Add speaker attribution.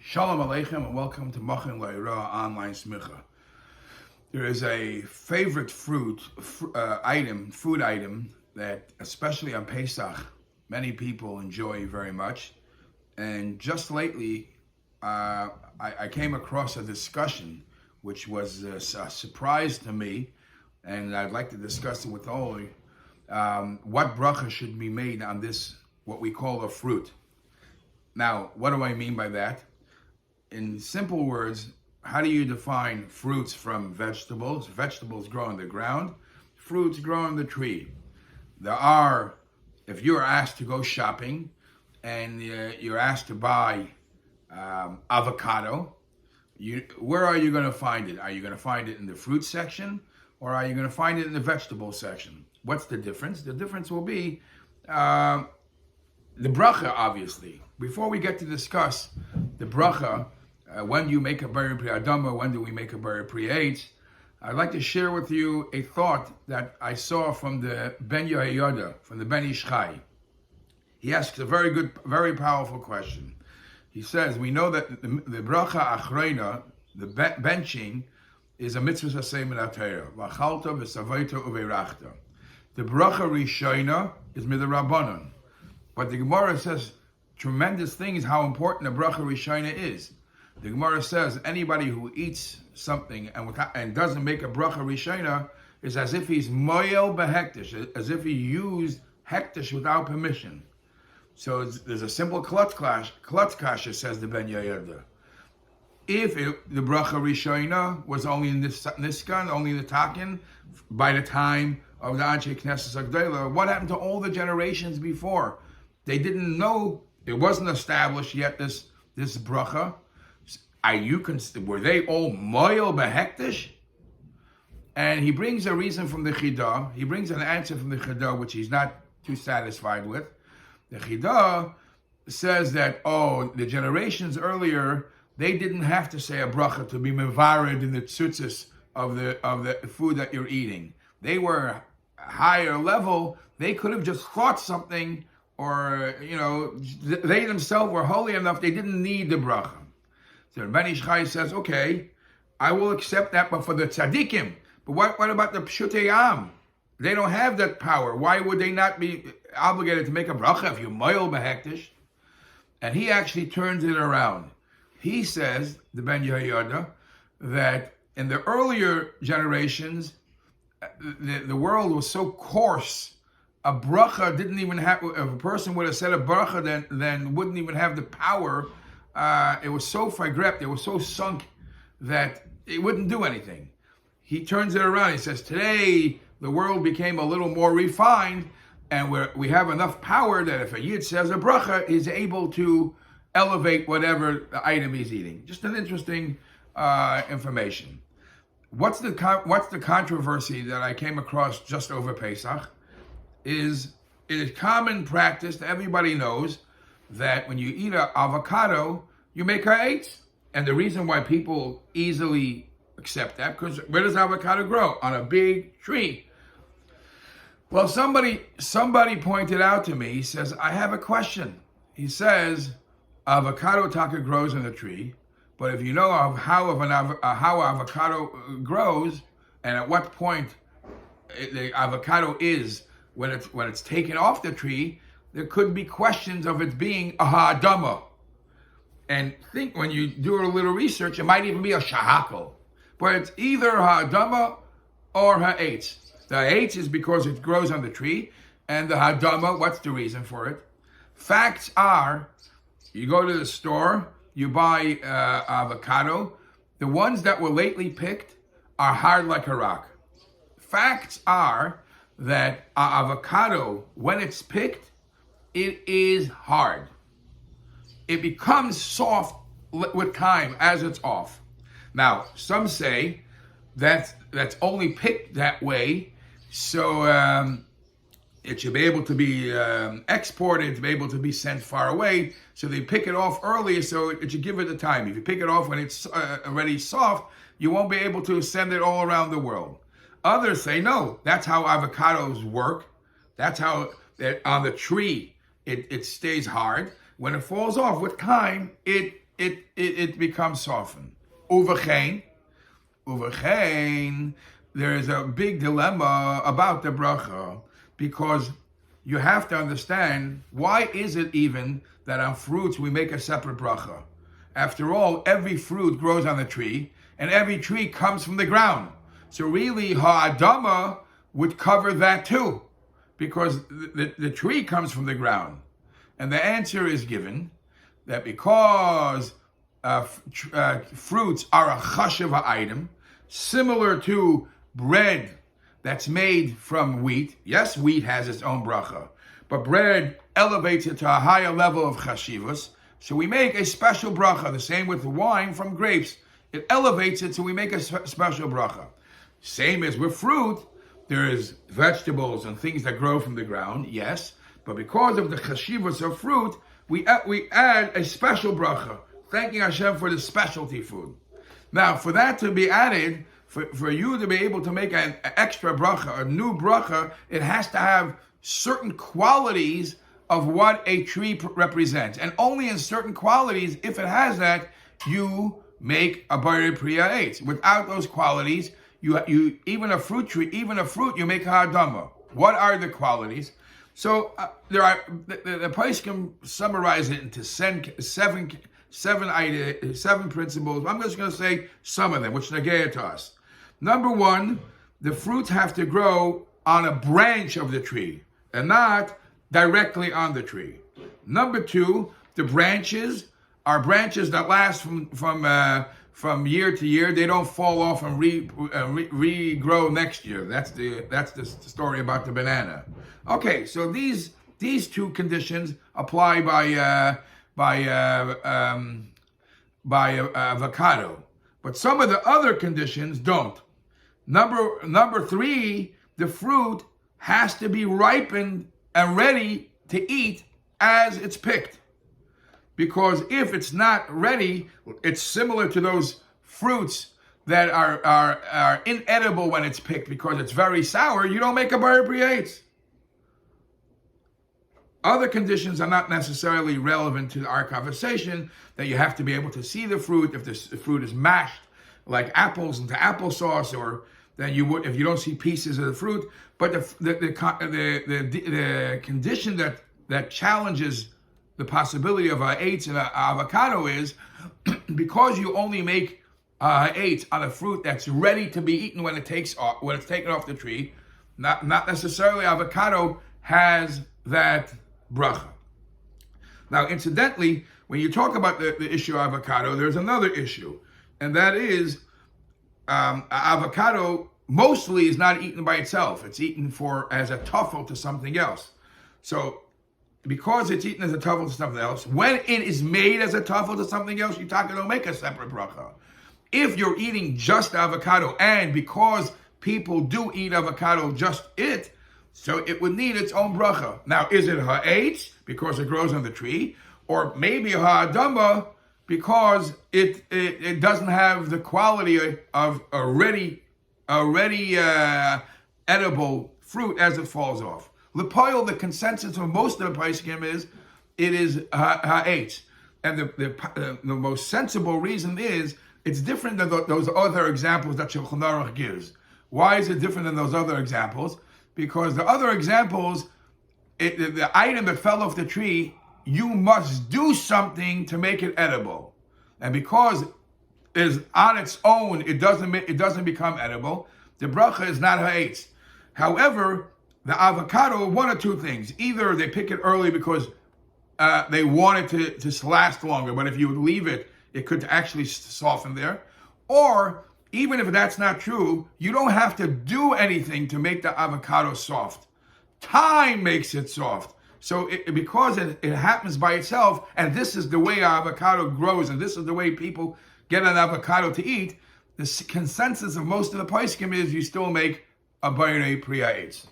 Speaker 1: Shalom Aleichem and welcome to Machin Le'ira Online Smicha. There is a favorite food item that, especially on Pesach, many people enjoy very much. And just lately, I came across a discussion which was a surprise to me, and I'd like to discuss it with all of you. What bracha should be made on this, what we call a fruit. Now, what do I mean by that? In simple words, how do you define fruits from vegetables? Vegetables grow on the ground, fruits grow on the tree. If you're asked to go shopping and you're asked to buy avocado, where are you going to find it? Are you going to find it in the fruit section, or are you going to find it in the vegetable section? What's the difference? The difference will be the bracha, obviously. Before we get to discuss the bracha, when you make a beri pri adama, when do we make a beri pri eitz, I'd like to share with you a thought that I saw from the Ben Yehoyada, from the Ben Ish Chai. He asks a very good, very powerful question. He says, we know that the bracha achreina, the benching, is a mitzvah saseh min ha-Torah. V'achalta v'savaita uveirachta. The bracha rishona is midrabanan. But the Gemara says tremendous thing is how important a bracha rishona is. The Gemara says anybody who eats something and doesn't make a bracha rishona is as if he's moyel behektish, as if he used hektish without permission. So there's a simple klutz kasha, says the Ben Yehoyada. If the bracha rishona was only in this niskan, only in the takin, by the time of the Anshe Knesset Agdela, what happened to all the generations before? They didn't know, it wasn't established yet, this bracha. Were they all moyel behektish? And he brings a reason from the Chidah. He brings an answer from the Chidah, which he's not too satisfied with. The Chidah says that, the generations earlier, they didn't have to say a bracha to be mevared in the tzutzis of the food that you're eating. They were higher level. They could have just thought something, or, they themselves were holy enough, they didn't need the bracha. So Ben Ish Chai says, okay, I will accept that, but for the tzaddikim, but what about the pshutei am? They don't have that power. Why would they not be obligated to make a bracha if you moyel behektish? And he actually turns it around. He says, the Ben Yehoyada, that in the earlier generations, the world was so coarse, a bracha didn't even have, if a person would have said a bracha, then wouldn't even have the power. It was so fagrept, it was so sunk that it wouldn't do anything. He turns it around. He says, today the world became a little more refined, and we have enough power that if a yid says a bracha, he's able to elevate whatever the item he's eating. Just an interesting information. What's the controversy that I came across just over Pesach? It is common practice, everybody knows, that when you eat an avocado, you make ha'etz. And the reason why people easily accept that, because where does avocado grow? On a big tree. Well, somebody pointed out to me, he says, I have a question. He says, avocado taka grows on a tree, but if you know of how avocado grows, and at what point the avocado is when it's taken off the tree, there could be questions of it being a ha'adama. And think when you do a little research, it might even be a shahakal. But it's either ha'adama or ha'etz. The ha'etz is because it grows on the tree, and the ha'adama, what's the reason for it? Facts are, you go to the store, you buy avocado, the ones that were lately picked are hard like a rock. Facts are that avocado, when it's picked, it is hard. It becomes soft with time as it's off. Now, some say that's only picked that way, so it should be able to be exported, to be able to be sent far away. So they pick it off early, so it should give it the time. If you pick it off when it's already soft, you won't be able to send it all around the world. Others say, no, that's how avocados work. That's how on the tree it stays hard. When it falls off with time, it it becomes softened. Uvachein, there is a big dilemma about the bracha, because you have to understand, why is it even that on fruits we make a separate bracha? After all, every fruit grows on the tree, and every tree comes from the ground. So really, ha'adama would cover that too, because the tree comes from the ground. And the answer is given that because fruits are a chashuv item, similar to bread that's made from wheat. Yes, wheat has its own bracha, but bread elevates it to a higher level of chashivas. So we make a special bracha. The same with wine from grapes. It elevates it, so we make a special bracha. Same as with fruit. There is vegetables and things that grow from the ground, yes, but because of the chashivas of fruit, we add a special bracha, thanking Hashem for the specialty food. Now, for that to be added, for you to be able to make an extra bracha, a new bracha, it has to have certain qualities of what a tree represents. And only in certain qualities, if it has that, you make a Borei Priya Eitz. Without those qualities, you even a fruit, you make a Ha'adama. What are the qualities? So there are the place can summarize it into seven principles. I'm just going to say some of them, which negate to us. Number one, the fruits have to grow on a branch of the tree and not directly on the tree. Number two, the branches are branches that last from year to year. They don't fall off and regrow next year. That's the story about the banana. Okay, so these two conditions apply by avocado, but some of the other conditions don't. Number three, the fruit has to be ripened and ready to eat as it's picked. Because if it's not ready, it's similar to those fruits that are inedible when it's picked because it's very sour. You don't make a Borei Priya Eitz. Other conditions are not necessarily relevant to our conversation, that you have to be able to see the fruit. If the fruit is mashed like apples into applesauce, or then you would, if you don't see pieces of the fruit. But the condition that challenges the possibility of eitz and avocado is because you only make eitz on a fruit that's ready to be eaten when it's taken off the tree. Not necessarily avocado has that bracha. Now, incidentally, when you talk about the issue of avocado, there's another issue, and that is avocado mostly is not eaten by itself. It's eaten as a tuffle to something else. So, because it's eaten as a tuffle to something else, when it is made as a tuffle to something else, you don't make a separate bracha. If you're eating just avocado, and because people do eat avocado just it, so it would need its own bracha. Now, is it ha'etz because it grows on the tree, or maybe ha'adama because it doesn't have the quality of a ready edible fruit as it falls off? L'poil, the consensus of most of the poskim is it is ha'etz, and the most sensible reason is it's different than those other examples that Shulchan Aruch gives. Why is it different than those other examples? Because the other examples, the item that fell off the tree, you must do something to make it edible, and because is on its own, it doesn't become edible. The bracha is not ha'etz. However, the avocado, one or two things: either they pick it early because they want it to last longer, but if you would leave it, it could actually soften there, or even if that's not true, you don't have to do anything to make the avocado soft. Time makes it soft. So because it happens by itself, and this is the way avocado grows, and this is the way people get an avocado to eat, the consensus of most of the poskim is you still make a Borei Priya Eitz.